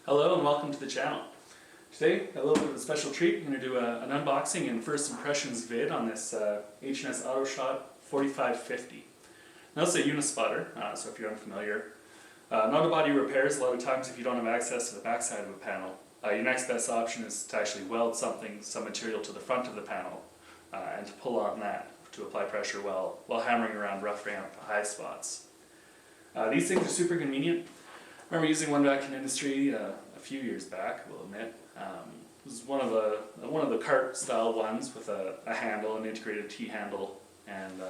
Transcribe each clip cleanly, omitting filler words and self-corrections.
Hello and welcome to the channel. Today, a little bit of a special treat. I'm going to do an unboxing and first impressions vid on this H&S Autoshot 4550. Now this is a Unispotter, so if you're unfamiliar. Not a body repairs. A lot of times if you don't have access to the back side of a panel, your next best option is to actually weld some material to the front of the panel and to pull on that to apply pressure while hammering around rough ramp high spots. These things are super convenient. I remember using one back in industry a few years back, I will admit. It was one of the cart style ones with a handle, an integrated T-handle, and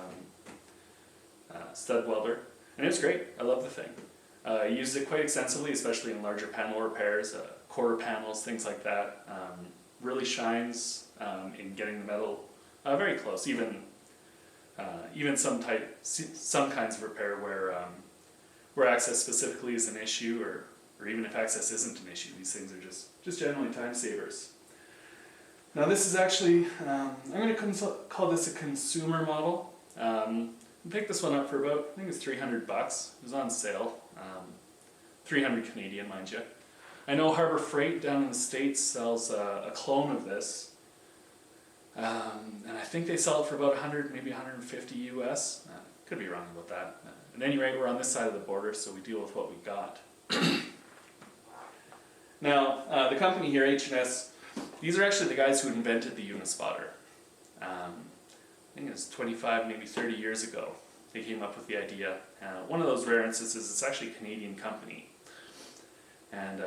stud welder. And it was great. I love the thing. I used it quite extensively, especially in larger panel repairs, quarter panels, things like that. Really shines in getting the metal very close. Even some kinds of repair where access specifically is an issue, or even if access isn't an issue, these things are just generally time savers. Now this is actually, I'm going to call this a consumer model. I picked this one up for about, I think it's $300. It was on sale, 300 Canadian, mind you. I know Harbor Freight down in the States sells a clone of this, and I think they sell it for about 100, maybe 150 US. Could be wrong about that. At any rate, we're on this side of the border, so we deal with what we got. Now, the company here, H&S, these are actually the guys who invented the Unispotter. I think it was 25, maybe 30 years ago. They came up with the idea. One of those rare instances, it's actually a Canadian company. And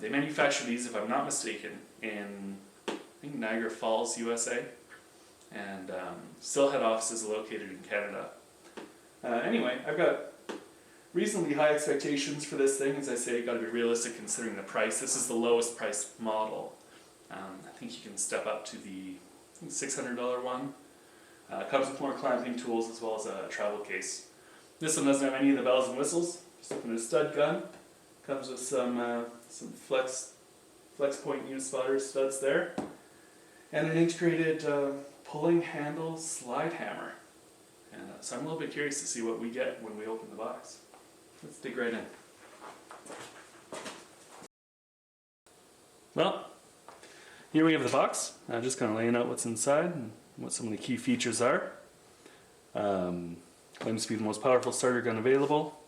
they manufacture these, if I'm not mistaken, in, I think, Niagara Falls, USA. And still head offices located in Canada. Anyway, I've got reasonably high expectations for this thing. As I say, got to be realistic considering the price. This is the lowest priced model. I think you can step up to the $600 one. Comes with more clamping tools as well as a travel case. This one doesn't have any of the bells and whistles. Just open a stud gun. Comes with some flex point Unispotter studs there, and an integrated pulling handle slide hammer. And so I'm a little bit curious to see what we get when we open the box. Let's dig right in. Well, here we have the box. Just kind of laying out what's inside and what some of the key features are. Claims to be the most powerful starter gun available.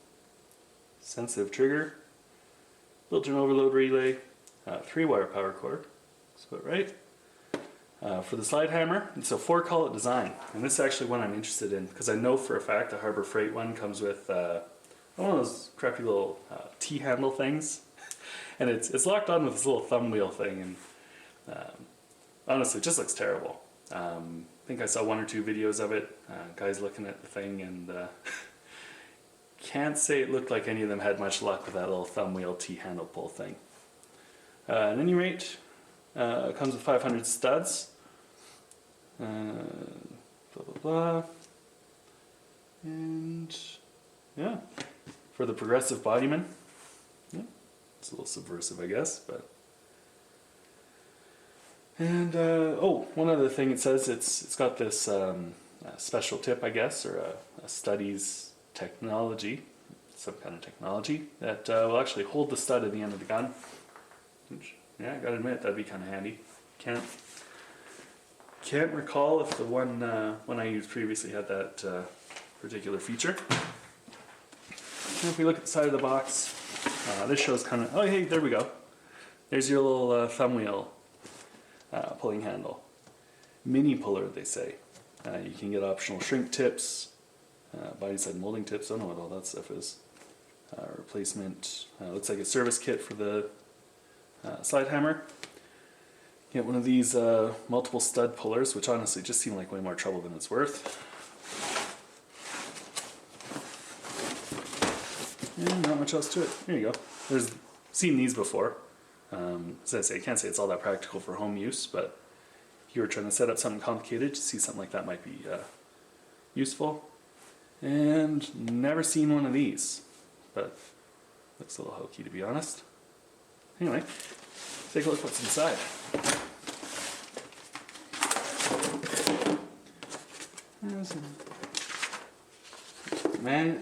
Sensitive trigger. Built-in overload relay. 3-wire power cord. That's about right. For the slide hammer, it's a 4-collet design, and this is actually one I'm interested in because I know for a fact the Harbor Freight one comes with one of those crappy little T-handle things, and it's locked on with this little thumb wheel thing, and honestly it just looks terrible. I think I saw 1 or 2 videos of it, guys looking at the thing, and can't say it looked like any of them had much luck with that little thumb wheel T-handle pull thing. At any rate, it comes with 500 studs. Blah blah blah, and yeah, for the progressive bodyman. Yeah, it's a little subversive, I guess, but. And oh, one other thing it says, it's got this special tip, I guess, or a studies technology, some kind of technology that will actually hold the stud at the end of the gun. Which, yeah, I gotta admit, that'd be kind of handy. Can't recall if the one I used previously had that particular feature. And if we look at the side of the box, this shows kind of, oh hey, there we go. There's your little thumb wheel pulling handle. Mini puller, they say. You can get optional shrink tips, body side molding tips, I don't know what all that stuff is. Replacement, looks like a service kit for the slide hammer. Get one of these multiple stud pullers, which honestly just seem like way more trouble than it's worth. And not much else to it. There you go. Seen these before. As I say, I can't say it's all that practical for home use, but if you were trying to set up something complicated, to see something like that might be useful. And never seen one of these, but looks a little hokey to be honest. Anyway, take a look what's inside. Man,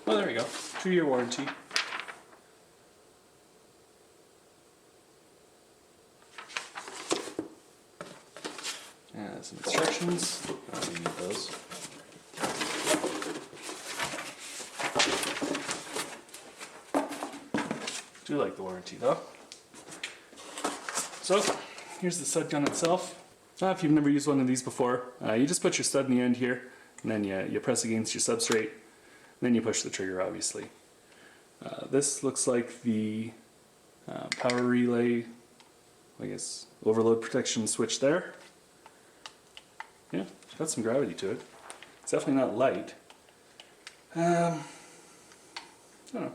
well there we go, 2-year warranty. Some instructions. We need those. Do like the warranty though. So here's the stud gun itself. If you've never used one of these before, you just put your stud in the end here, and then you press against your substrate, and then you push the trigger, obviously. This looks like the power relay, I guess, overload protection switch there. Yeah, it's got some gravity to it. It's definitely not light. I don't know.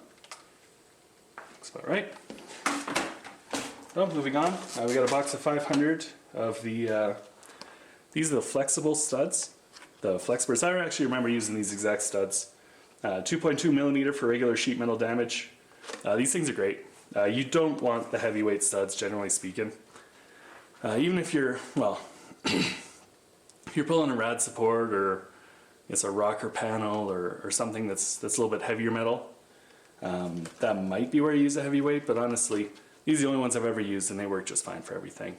Looks about right. Well, moving on, we got a box of 500 of the, these are the flexible studs, the Flexpers. I actually remember using these exact studs. 2.2 millimeter for regular sheet metal damage. These things are great. You don't want the heavyweight studs, generally speaking. Even if you're, well, if you're pulling a rad support or it's a rocker panel or something that's a little bit heavier metal, that might be where you use a heavyweight, but honestly, these are the only ones I've ever used and they work just fine for everything.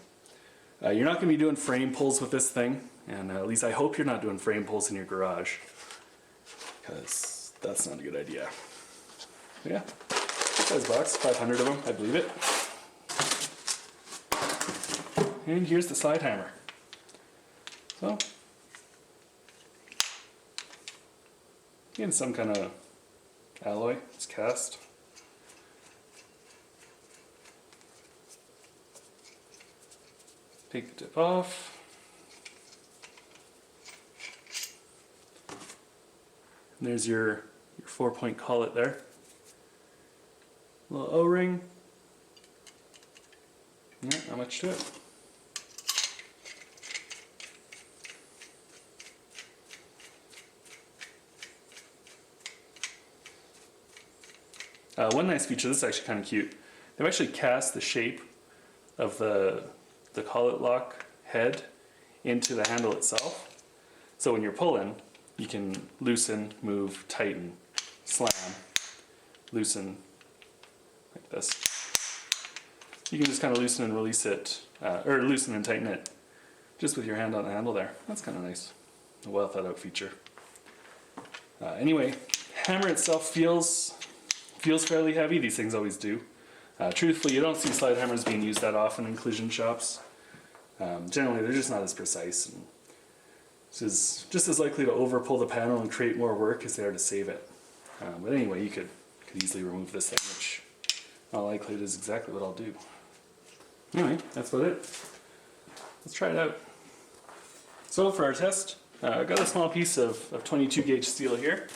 You're not going to be doing frame pulls with this thing, and at least I hope you're not doing frame pulls in your garage, because that's not a good idea. But yeah, size box, 500 of them, I believe it. And here's the slide hammer. So, in some kind of alloy, it's cast. Take the tip off. And there's your 4-point collet there. Little O-ring. Yeah, not much to it. One nice feature, this is actually kind of cute. They've actually cast the shape of the collet lock head into the handle itself. So when you're pulling, you can loosen, move, tighten, slam, loosen, like this. You can just kind of loosen and release it, or loosen and tighten it, just with your hand on the handle there. That's kind of nice. A well thought out feature. Anyway, hammer itself feels fairly heavy. These things always do. Truthfully, you don't see slide hammers being used that often in collision shops. Generally, they're just not as precise. And this is just as likely to over pull the panel and create more work as they are to save it. But anyway, you could easily remove this thing, which in all likelihood is exactly what I'll do. Anyway, that's about it. Let's try it out. So for our test, I've got a small piece of 22 gauge steel here.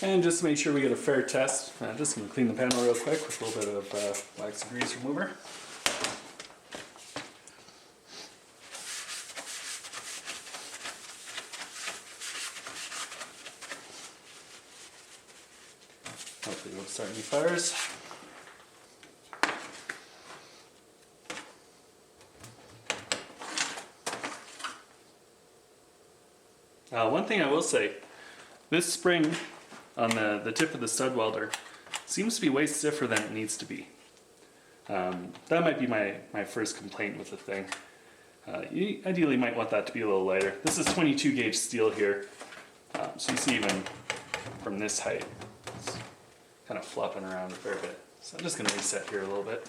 And just to make sure we get a fair test, I'm just going to clean the panel real quick with a little bit of wax and grease remover. Hopefully it won't start any fires. One thing I will say, this spring on the tip of the stud welder seems to be way stiffer than it needs to be. That might be my first complaint with the thing. You ideally might want that to be a little lighter. This is 22 gauge steel here, so you see even from this height, it's kind of flopping around a fair bit. So I'm just going to reset here a little bit.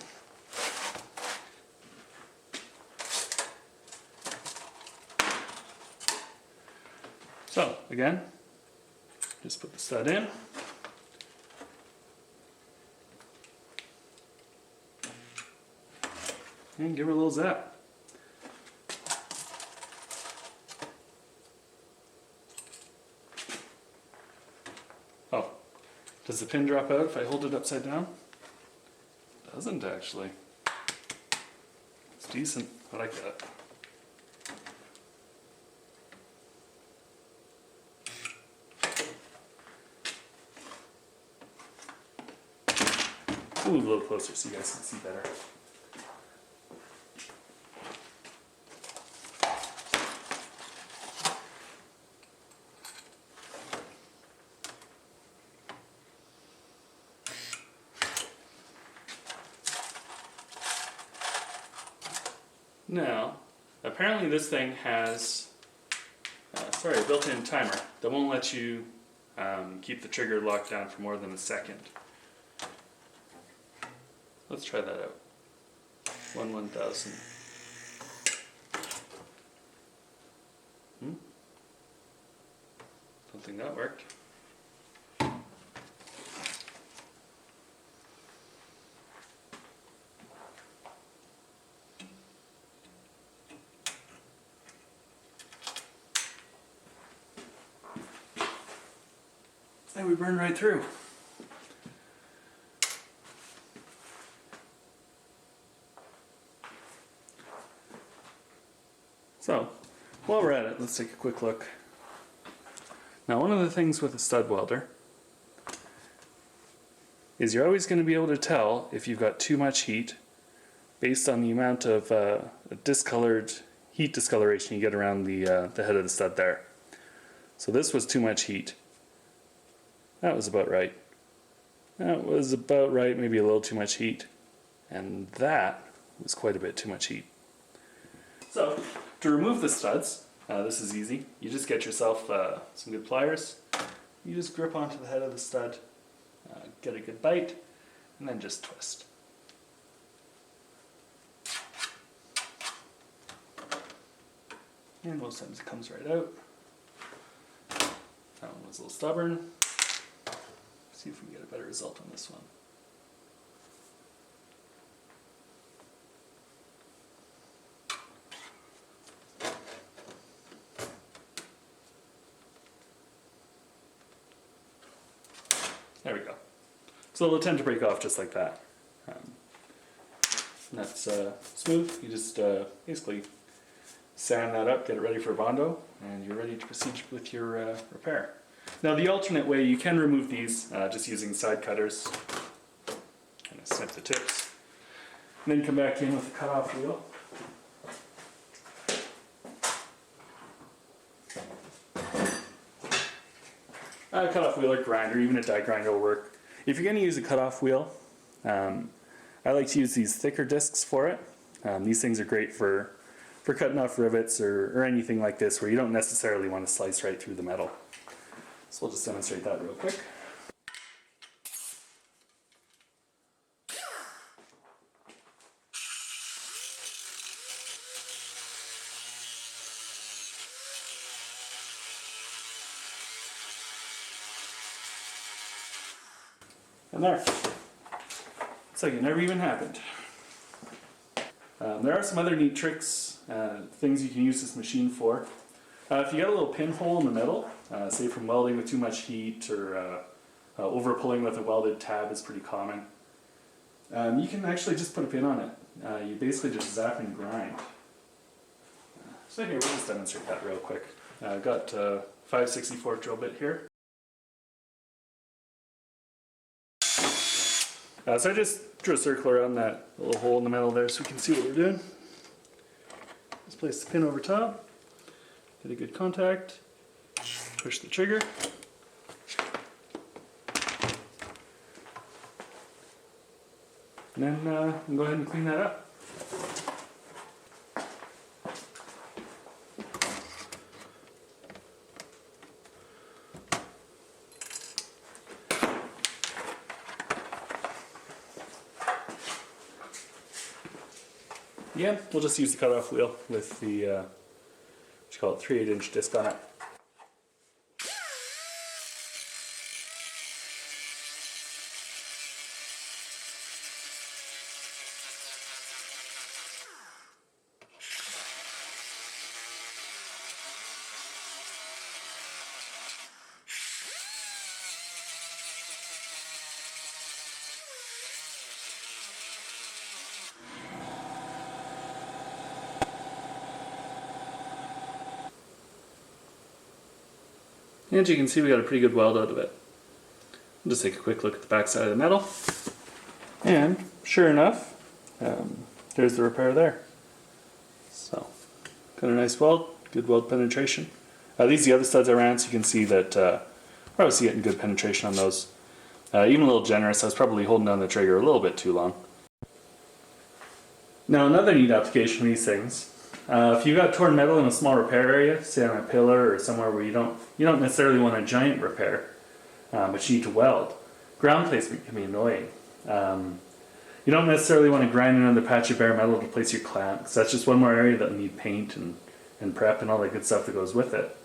So again, just put the stud in. And give her a little zap. Oh, does the pin drop out if I hold it upside down? It doesn't actually. It's decent. I like that. Move a little closer so you guys can see better. Now, apparently this thing has a built-in timer that won't let you keep the trigger locked down for more than a second. Let's try that out. 1/1000. Don't think that worked. And we burned right through. So, while we're at it, let's take a quick look. Now, one of the things with a stud welder is you're always going to be able to tell if you've got too much heat based on the amount of discolored heat discoloration you get around the head of the stud there. So this was too much heat. That was about right. That was about right, maybe a little too much heat. And that was quite a bit too much heat. So, to remove the studs, this is easy. You just get yourself some good pliers. You just grip onto the head of the stud, get a good bite, and then just twist. And most times it comes right out. That one was a little stubborn. See if we can get a better result on this one. There we go. So they'll tend to break off just like that. And that's smooth. You just basically sand that up, get it ready for Bondo, and you're ready to proceed with your repair. Now the alternate way, you can remove these just using side cutters. Kind of snip the tips. And then come back in with a cut-off wheel. A cut-off wheel or grinder, even a die grinder will work. If you're going to use a cut-off wheel, I like to use these thicker discs for it. These things are great for cutting off rivets or anything like this where you don't necessarily want to slice right through the metal. So we'll just demonstrate that real quick. And there. It's like it never even happened. There are some other neat tricks, things you can use this machine for. If you got a little pinhole in the metal, say from welding with too much heat or over pulling with a welded tab is pretty common, you can actually just put a pin on it. You basically just zap and grind. So here, we'll just demonstrate that real quick. I've got a 5/64 drill bit here. So I just drew a circle around that little hole in the metal there so we can see what we're doing. Just place the pin over top, get a good contact, push the trigger. And then go ahead and clean that up. Yeah, we'll just use the cutoff wheel with the, what you call it, 3/8" disc on it. And as you can see, we got a pretty good weld out of it. We'll just take a quick look at the back side of the metal. And sure enough, there's the repair there. So, got a nice weld, good weld penetration. These are the other studs I ran, so you can see that we're obviously getting good penetration on those. Even a little generous, I was probably holding down the trigger a little bit too long. Now another neat application of these things, if you've got torn metal in a small repair area, say on a pillar or somewhere where you don't necessarily want a giant repair, but you need to weld, ground placement can be annoying. You don't necessarily want to grind another patch of bare metal to place your clamp, because that's just one more area that will need paint and prep and all that good stuff that goes with it.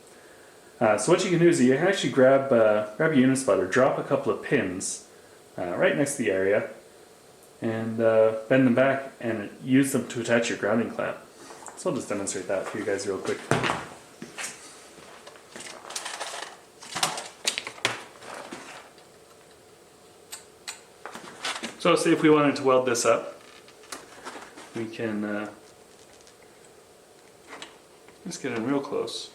So what you can do is you can actually grab a Unispotter, drop a couple of pins right next to the area, and bend them back and use them to attach your grounding clamp. So I'll just demonstrate that for you guys real quick. So say if we wanted to weld this up, we can just get in real close.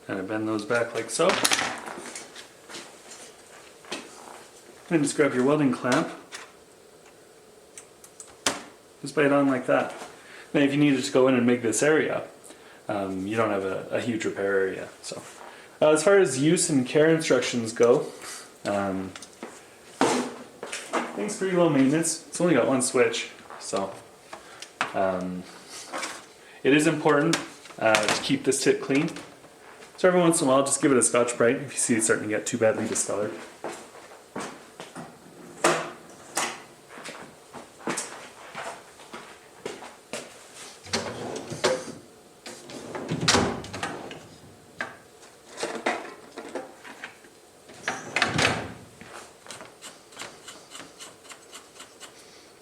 Kind of bend those back like so. Then just grab your welding clamp. Just bite on like that. Now if you needed to go in and make this area, you don't have a huge repair area. So, as far as use and care instructions go, I think it's pretty low maintenance. It's only got one switch, so it is important to keep this tip clean. So every once in a while, just give it a Scotch-Brite if you see it starting to get too badly discolored.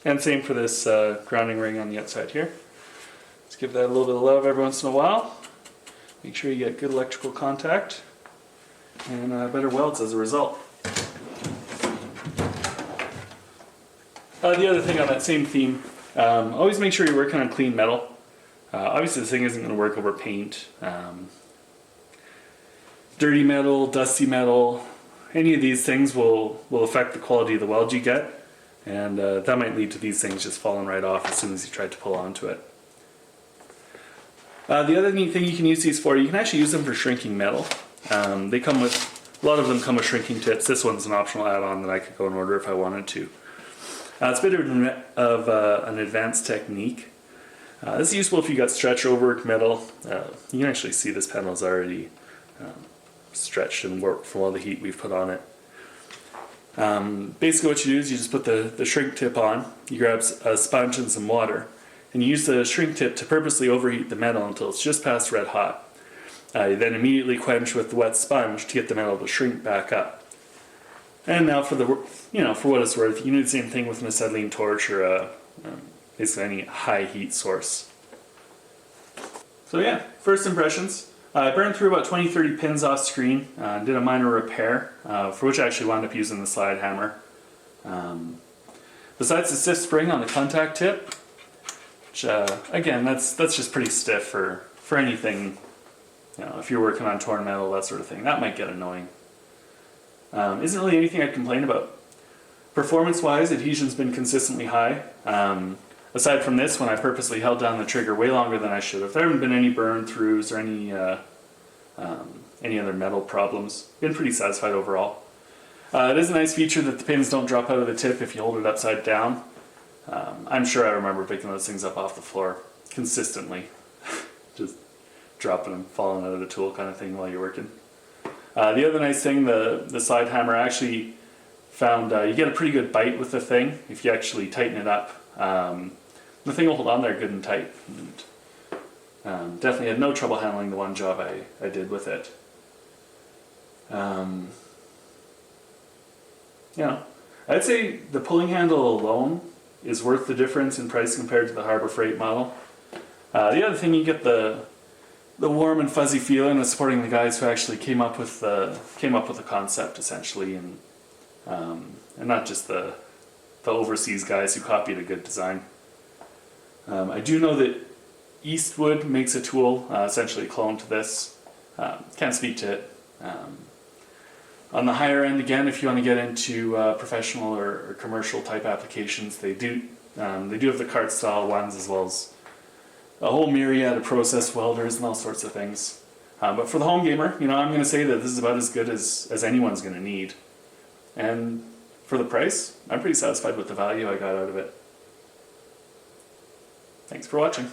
And same for this grounding ring on the outside here. Let's give that a little bit of love every once in a while. Make sure you get good electrical contact and better welds as a result. The other thing on that same theme, always make sure you're working on clean metal. Obviously this thing isn't going to work over paint. Dirty metal, dusty metal, any of these things will affect the quality of the weld you get, and that might lead to these things just falling right off as soon as you try to pull onto it. The other neat thing you can use these for, you can actually use them for shrinking metal. They come with, a lot of them come with shrinking tips. This one's an optional add-on that I could go and order if I wanted to. It's a bit of an advanced technique. This is useful if you got stretch over metal. You can actually see this panel is already stretched and warped from all the heat we've put on it. Basically what you do is you just put the shrink tip on, you grab a sponge and some water, and you use the shrink tip to purposely overheat the metal until it's just past red hot. You then immediately quench with the wet sponge to get the metal to shrink back up. And now for what it's worth, you can do the same thing with an acetylene torch or basically any high heat source. So yeah, first impressions. I burned through about 20-30 pins off screen, did a minor repair, for which I actually wound up using the slide hammer. Besides the stiff spring on the contact tip, which again, that's just pretty stiff for anything, if you're working on torn metal, that sort of thing. That might get annoying. Isn't really anything I'd complain about. Performance-wise, adhesion's been consistently high. Aside from this, when I purposely held down the trigger way longer than I should have, there haven't been any burn-throughs or any other metal problems. Been pretty satisfied overall. It is a nice feature that the pins don't drop out of the tip if you hold it upside down. I'm sure I remember picking those things up off the floor consistently. Just dropping them, falling out of the tool kind of thing while you're working. The other nice thing, the slide hammer, I actually found you get a pretty good bite with the thing if you actually tighten it up. The thing will hold on there good and tight. And, definitely had no trouble handling the one job I did with it. I'd say the pulling handle alone is worth the difference in price compared to the Harbor Freight model. The other thing, you get the warm and fuzzy feeling of supporting the guys who actually came up with the concept essentially, and not just the overseas guys who copied a good design. I do know that Eastwood makes a tool, essentially cloned to this. Can't speak to it. On the higher end, again, if you want to get into professional or commercial type applications, they do have the cart style ones, as well as a whole myriad of process welders and all sorts of things. But for the home gamer, I'm going to say that this is about as good as anyone's going to need. And for the price, I'm pretty satisfied with the value I got out of it. Thanks for watching.